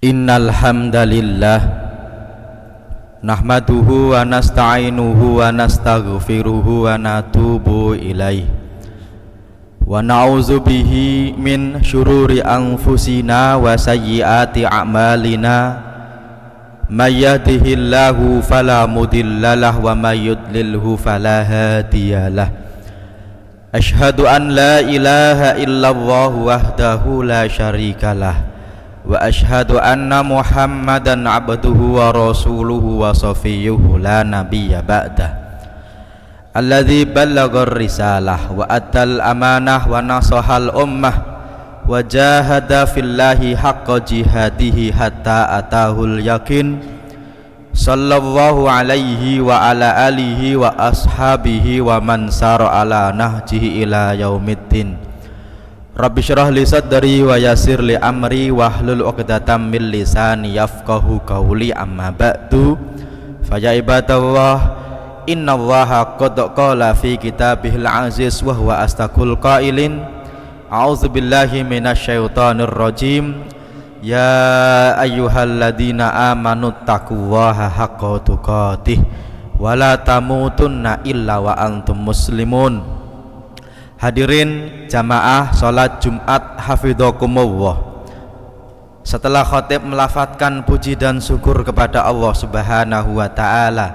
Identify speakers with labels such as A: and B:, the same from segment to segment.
A: Innal hamdalillah nahmaduhu wa nasta'inuhu wa nastaghfiruhu wa natubu ilaih wa na'udzu bihi min syururi anfusina wa sayyiati a'malina may yahdihillahu fala mudhillalah wa may yudlilhu fala hadiyalah. Asyhadu an la ilaha illallah wahdahu la syarikalah wa asyhadu anna Muhammadan abduhu wa rasuluhu wa safiyyuhu la nabiyya ba'dah alladzi ballaghar risalah wa addal amanah wa nasahal ummah wa jahada fillahi haqqa jihadihi hatta atahul yakin sallallahu alaihi wa ala alihi wa ashabihi wa man sara ala nahjihi ila yaumiddin. Rabbi syrah li sadri wa yassir li amri wahlul 'uqdatam min lisani yafqahu qawli, amma ba'du. Fa ya ibadallah, innallaha qad qala fi kitabihil aziz wa huwa astaqul qailin a'udzu billahi minasyaitonir rajim. Ya ayyuhalladzina amanu taqullaha haqqa tuqatih wa la tamutunna illa wa antum muslimun. Hadirin jamaah sholat Jumat hafidhakumullah. Setelah khatib melafadzkan puji dan syukur kepada Allah Subhanahu wa ta'ala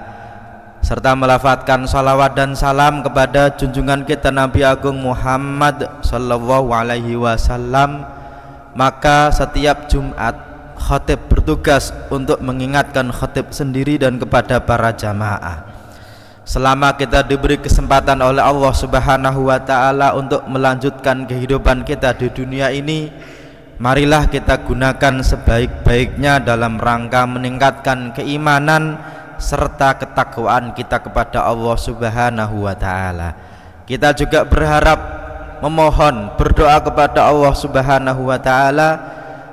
A: serta melafadzkan salawat dan salam kepada junjungan kita Nabi Agung Muhammad sallallahu alaihi wasallam, maka setiap Jumat khatib bertugas untuk mengingatkan khatib sendiri dan kepada para jamaah. Selama kita diberi kesempatan oleh Allah Subhanahu wa ta'ala untuk melanjutkan kehidupan kita di dunia ini, marilah kita gunakan sebaik-baiknya dalam rangka meningkatkan keimanan serta ketakwaan kita kepada Allah Subhanahu wa ta'ala. Kita juga berharap, memohon, berdoa kepada Allah Subhanahu wa ta'ala,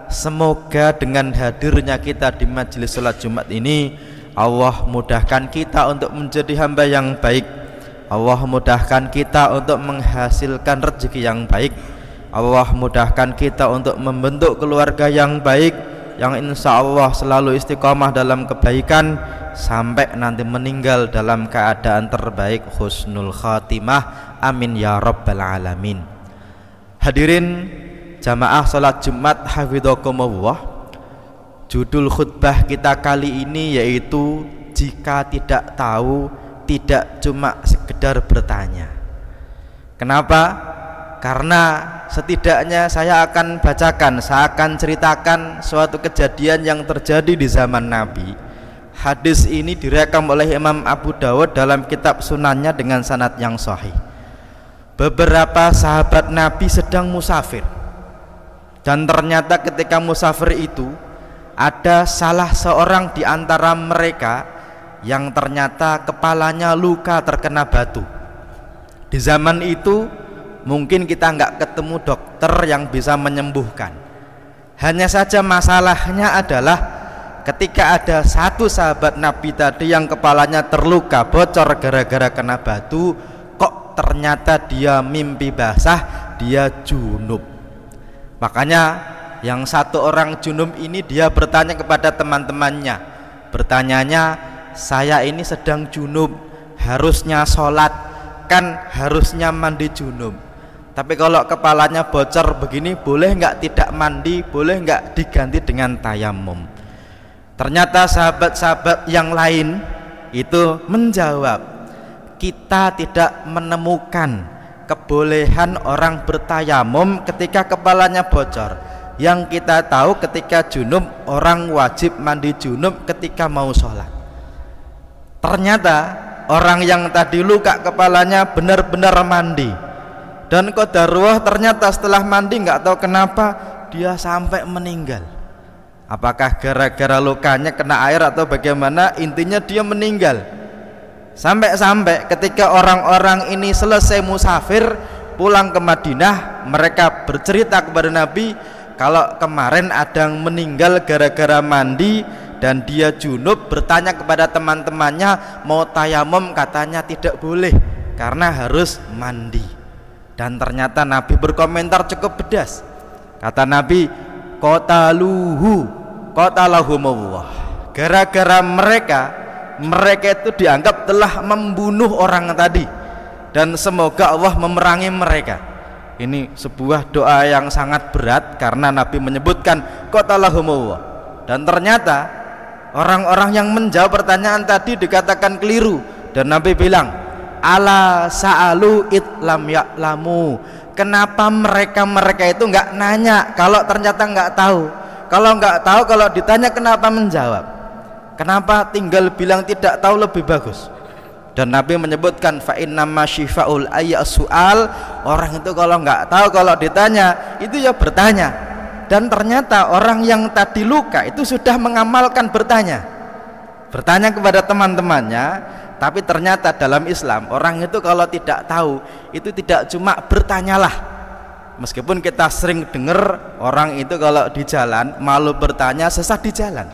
A: semoga dengan hadirnya kita di majelis salat Jumat ini Allah mudahkan kita untuk menjadi hamba yang baik. Allah mudahkan kita untuk menghasilkan rezeki yang baik. Allah mudahkan kita untuk membentuk keluarga yang baik, yang insya Allah selalu istiqomah dalam kebaikan sampai nanti meninggal dalam keadaan terbaik, husnul khatimah. Amin ya rabbal alamin. Hadirin jamaah salat Jumat hafidhakumullah, judul khutbah kita kali ini yaitu jika tidak tahu tidak cuma sekedar bertanya. Kenapa? Karena setidaknya saya akan bacakan, saya akan ceritakan suatu kejadian yang terjadi di zaman Nabi. Hadis ini direkam oleh Imam Abu Dawud dalam kitab sunannya dengan sanad yang sahih. Beberapa sahabat Nabi sedang musafir, dan ternyata ketika musafir itu ada salah seorang di antara mereka yang ternyata kepalanya luka terkena batu. Di zaman itu mungkin kita nggak ketemu dokter yang bisa menyembuhkan. Hanya saja masalahnya adalah ketika ada satu sahabat Nabi tadi yang kepalanya terluka bocor gara-gara kena batu, kok ternyata dia mimpi basah, dia junub. Makanya yang satu orang junub ini dia bertanya kepada teman-temannya, bertanyanya, saya ini sedang junub, harusnya sholat, kan harusnya mandi junub, tapi kalau kepalanya bocor begini boleh nggak tidak mandi, boleh nggak diganti dengan tayamum? Ternyata sahabat-sahabat yang lain itu menjawab, kita tidak menemukan kebolehan orang bertayamum ketika kepalanya bocor. Yang kita tahu ketika junub, orang wajib mandi junub ketika mau sholat. Ternyata orang yang tadi luka kepalanya benar-benar mandi, dan qadarullah ternyata setelah mandi nggak tahu kenapa dia sampai meninggal. Apakah gara-gara lukanya kena air atau bagaimana, intinya dia meninggal. Sampai-sampai ketika orang-orang ini selesai musafir pulang ke Madinah, mereka bercerita kepada Nabi, kalau kemarin ada yang meninggal gara-gara mandi dan dia junub, bertanya kepada teman-temannya mau tayamum, katanya tidak boleh karena harus mandi. Dan ternyata Nabi berkomentar cukup pedas. Kata Nabi, qataluhu, qatalahumullah. Gara-gara mereka itu dianggap telah membunuh orang tadi, dan semoga Allah memerangi mereka. Ini sebuah doa yang sangat berat karena Nabi menyebutkan qatalahumullah, dan ternyata orang-orang yang menjawab pertanyaan tadi dikatakan keliru, dan Nabi bilang ala sa'alu itlam ya'lamu. Kenapa mereka itu nggak nanya kalau ternyata nggak tahu? Kalau nggak tahu, kalau ditanya kenapa menjawab? Kenapa tinggal bilang tidak tahu lebih bagus? Dan Nabi menyebutkan fa innama syifa'ul ayasu'al. Orang itu kalau nggak tahu, kalau ditanya itu ya bertanya. Dan ternyata orang yang tadi luka itu sudah mengamalkan bertanya kepada teman-temannya. Tapi ternyata dalam Islam orang itu kalau tidak tahu itu tidak cuma bertanyalah. Meskipun kita sering dengar orang itu kalau di jalan malu bertanya, sesat di jalan.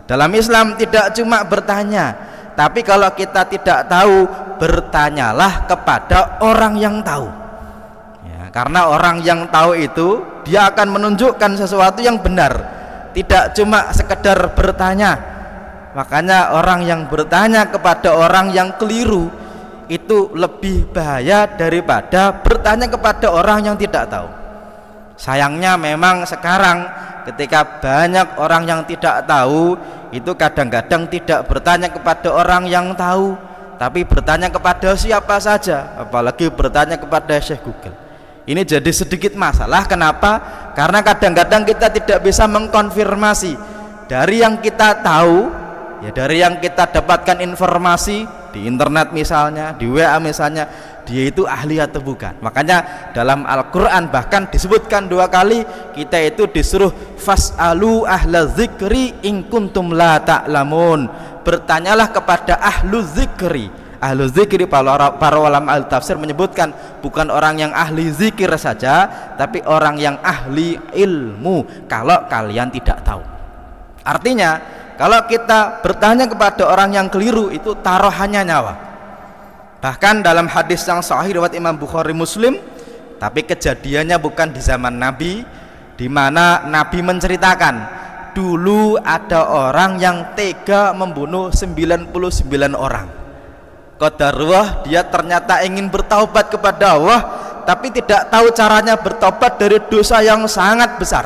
A: Dalam Islam tidak cuma bertanya, tapi kalau kita tidak tahu, bertanyalah kepada orang yang tahu ya, karena orang yang tahu itu dia akan menunjukkan sesuatu yang benar, tidak cuma sekedar bertanya. Makanya orang yang bertanya kepada orang yang keliru itu lebih bahaya daripada bertanya kepada orang yang tidak tahu. Sayangnya memang sekarang ketika banyak orang yang tidak tahu itu kadang-kadang tidak bertanya kepada orang yang tahu, tapi bertanya kepada siapa saja, apalagi bertanya kepada Syekh Google. Ini jadi sedikit masalah. Kenapa? Karena kadang-kadang kita tidak bisa mengkonfirmasi dari yang kita tahu ya, dari yang kita dapatkan informasi di internet misalnya, di WA misalnya, dia itu ahli atau bukan. Makanya dalam Al-Quran bahkan disebutkan 2 kali kita itu disuruh fas'alu ahla zikri in kuntum la ta'lamun. Bertanyalah kepada ahlu zikri. Ahlu zikri, para ulama al-tafsir menyebutkan bukan orang yang ahli zikir saja, tapi orang yang ahli ilmu kalau kalian tidak tahu. Artinya kalau kita bertanya kepada orang yang keliru itu taruhannya nyawa. Bahkan dalam hadis yang sahih riwayat Imam Bukhari Muslim, tapi kejadiannya bukan di zaman Nabi, di mana Nabi menceritakan dulu ada orang yang tega membunuh 99 orang. Qadarullah, dia ternyata ingin bertaubat kepada Allah, tapi tidak tahu caranya bertobat dari dosa yang sangat besar.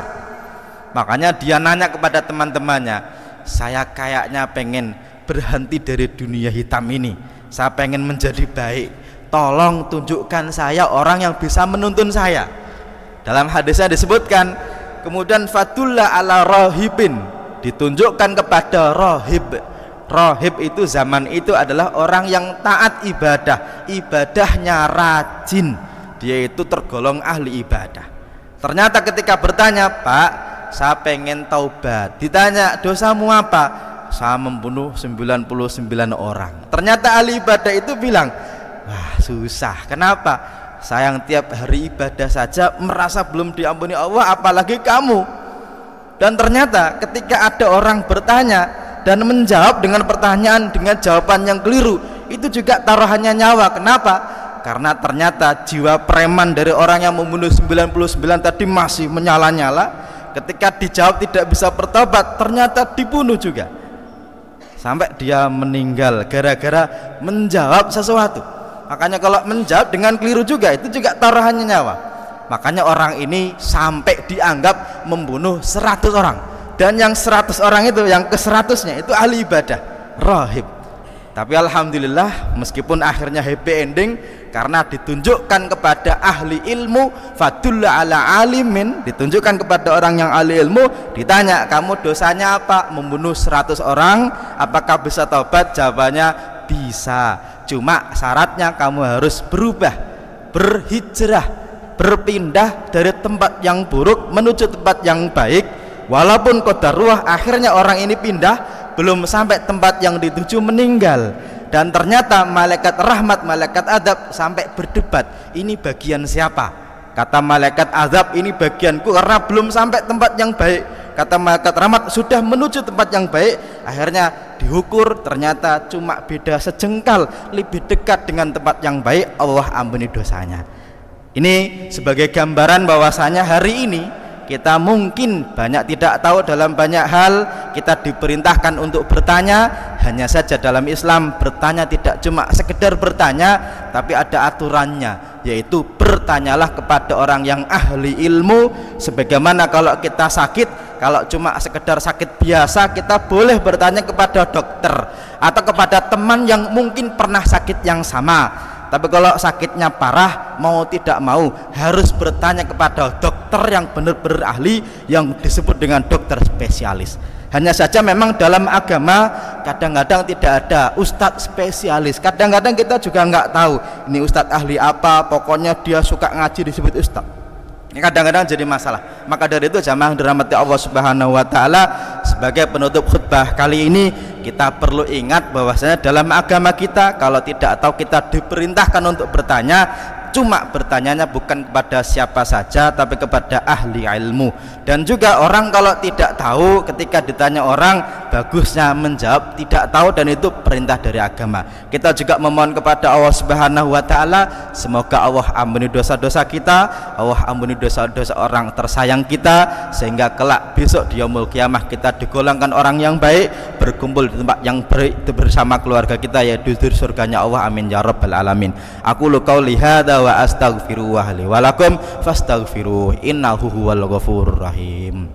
A: Makanya dia nanya kepada teman-temannya, saya kayaknya pengen berhenti dari dunia hitam ini, saya pengen menjadi baik, tolong tunjukkan saya orang yang bisa menuntun saya. Dalam hadisnya disebutkan kemudian fadulla ala rohibin, ditunjukkan kepada rohib. Rohib itu zaman itu adalah orang yang taat ibadah, ibadahnya rajin, dia itu tergolong ahli ibadah. Ternyata ketika bertanya, Pak, saya pengen taubat, ditanya dosamu apa? Saya membunuh 99 orang. Ternyata ahli ibadah itu bilang, wah susah, kenapa? Saya yang tiap hari ibadah saja merasa belum diampuni Allah, apalagi kamu. Dan ternyata ketika ada orang bertanya dan menjawab dengan pertanyaan dengan jawaban yang keliru, itu juga taruhannya nyawa. Kenapa? Karena ternyata jiwa preman dari orang yang membunuh 99 tadi masih menyala-nyala. Ketika dijawab tidak bisa bertobat, ternyata dibunuh juga sampai dia meninggal gara-gara menjawab sesuatu. Makanya kalau menjawab dengan keliru juga, itu juga taruhannya nyawa. Makanya orang ini sampai dianggap membunuh 100 orang, dan yang 100 orang itu, yang ke-100-nya itu ahli ibadah, rahib. Tapi alhamdulillah meskipun akhirnya happy ending karena ditunjukkan kepada ahli ilmu, fadulla ala alimin, ditunjukkan kepada orang yang ahli ilmu, ditanya kamu dosanya apa? Membunuh 100 orang, apakah bisa taubat? Jawabannya bisa, cuma syaratnya kamu harus berubah, berhijrah, berpindah dari tempat yang buruk menuju tempat yang baik. Walaupun qadarullah akhirnya orang ini pindah, belum sampai tempat yang dituju meninggal, dan ternyata malaikat rahmat, malaikat azab sampai berdebat, ini bagian siapa? Kata malaikat azab, ini bagianku karena belum sampai tempat yang baik. Kata malaikat rahmat, sudah menuju tempat yang baik. Akhirnya diukur, ternyata cuma beda sejengkal, lebih dekat dengan tempat yang baik, Allah ampuni dosanya. Ini sebagai gambaran bahwasanya hari ini kita mungkin banyak tidak tahu dalam banyak hal, kita diperintahkan untuk bertanya. Hanya saja dalam Islam bertanya tidak cuma sekedar bertanya, tapi ada aturannya, yaitu bertanyalah kepada orang yang ahli ilmu. Sebagaimana kalau kita sakit, kalau cuma sekedar sakit biasa, kita boleh bertanya kepada dokter atau kepada teman yang mungkin pernah sakit yang sama. Tapi kalau sakitnya parah, mau tidak mau harus bertanya kepada dokter yang benar-benar ahli, yang disebut dengan dokter spesialis. Hanya saja memang dalam agama kadang-kadang tidak ada ustadz spesialis. Kadang-kadang kita juga nggak tahu ini ustadz ahli apa, pokoknya dia suka ngaji disebut ustadz. Ini kadang-kadang jadi masalah. Maka dari itu jamaah dirahmati Allah Subhanahu wa taala, sebagai penutup khutbah kali ini kita perlu ingat bahwasanya dalam agama kita kalau tidak tahu kita diperintahkan untuk bertanya. Cuma bertanyanya bukan kepada siapa saja, tapi kepada ahli ilmu. Dan juga orang kalau tidak tahu, ketika ditanya orang, bagusnya menjawab tidak tahu, dan itu perintah dari agama. Kita juga memohon kepada Allah Subhanahu wa taala, semoga Allah ampuni dosa-dosa kita, Allah ampuni dosa-dosa orang tersayang kita, sehingga kelak besok di yaumul kiamah kita digolongkan orang yang baik, berkumpul di tempat yang baik bersama keluarga kita, yaitu di surganya Allah. Amin ya rabbal alamin. Aku qauli hadza wa astaghfiru wa li wa lakum fastaghfiru innahu huwal ghafurur rahim.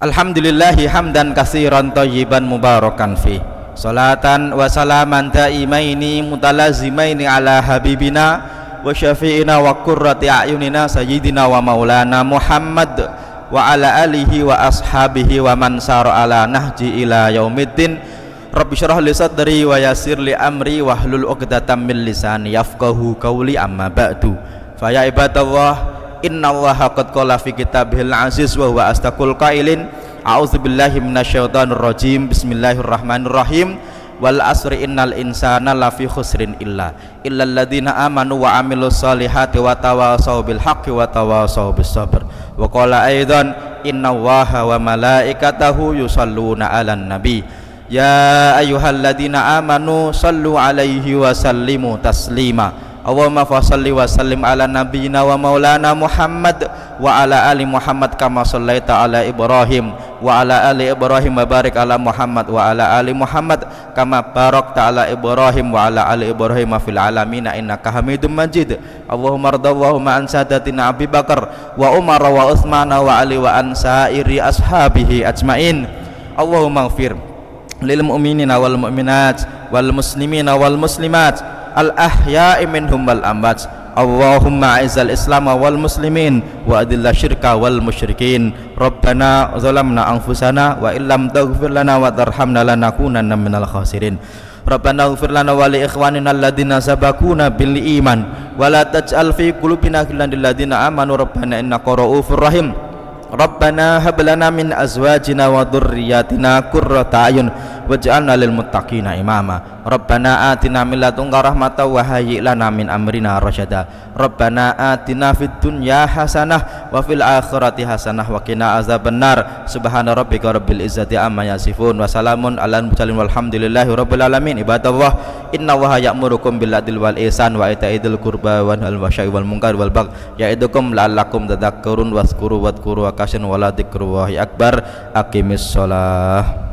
A: Alhamdulillahi hamdan katsiran thayyiban mubarakan fi, salatan wa salaman daimaini mutalazimaini ala habibina wa syafi'ina wa qurrati a'yunina sayyidina wa maulana Muhammad wa ala alihi wa ashabihi wa man sara ala nahji ila yaumiddin. Rabbi syrah li sadri wa yassir li amri wa hlul 'uqdatam min lisani yafqahu qawli. Amma ba'du, fa ya ibadallah, innallaha qad qala fi kitabihil aziz wa huwa astaqul qailin, a'udzubillahi minasyaitonir rajim, bismillahirrahmanirrahim. Wal asri innal insana lafi khusrin illal ladzina amanu wa amilus solihati wa tawasaw bil haqqi wa tawasaw bis sabr. Wa qala aidan innallaha wa malaikatahu yusalluna 'alan nabi ya ayyuhalladzina amanu sallu 'alaihi wa sallimu taslima. Allahumma fashalli wa sallim ala nabiyyina wa maulana Muhammad wa ala ali Muhammad kama shallaita ala Ibrahim wa ala ali Ibrahim wa barik ala Muhammad wa ala ali Muhammad kama barakta ala Ibrahim wa ala ali Ibrahim fil alamin innaka Hamidum Majid. Allahumma radallahumma an sadatina Abi Bakar wa Umar wa Utsman wa Ali wa an sairi ashabihi ajmain. Allahumma ighfir lil mu'minina wal mu'minat wal muslimina wal muslimat al ahya'i minhum wal amwat. Allahumma a'izzal islam wal muslimin wa adilla syirka wal musyrikin. Rabbana zalamna anfusana wa illam taghfir lana wa tarhamna lanakunanna minal khasirin. Rabbana ighfir lana wa li ikhwanina alladhina sabaquna bil iman wa la taj'al fi qulubina ghillan lil ladzina amanu rabbana innaka ra'ufur rahim. Rabbana hab lana min azwajina wa dhurriyyatina qurrata a'yun waj'alna lil muttaqina imama. Rabbana atina min ladunka rahmatan wa hayyi' lana min amrina rasyada. Rabbana atina fid dunya hasanah wa fil akhirati hasanah wa qina azabannar. Subhana rabbika rabbil izzati amma yasifun wa salamun alal mursalin walhamdulillahi rabbil alamin. Ibadallah, innallaha ya'murukum bil adli wal ihsan wa ita'i dzil qurba wa nahyil fahsya'i wal munkar wal baghi ya'idukum la'allakum tadhakkarun wazkuru wadhkuru wa kasin wala dzikrullahi akbar. Aqimis shalah.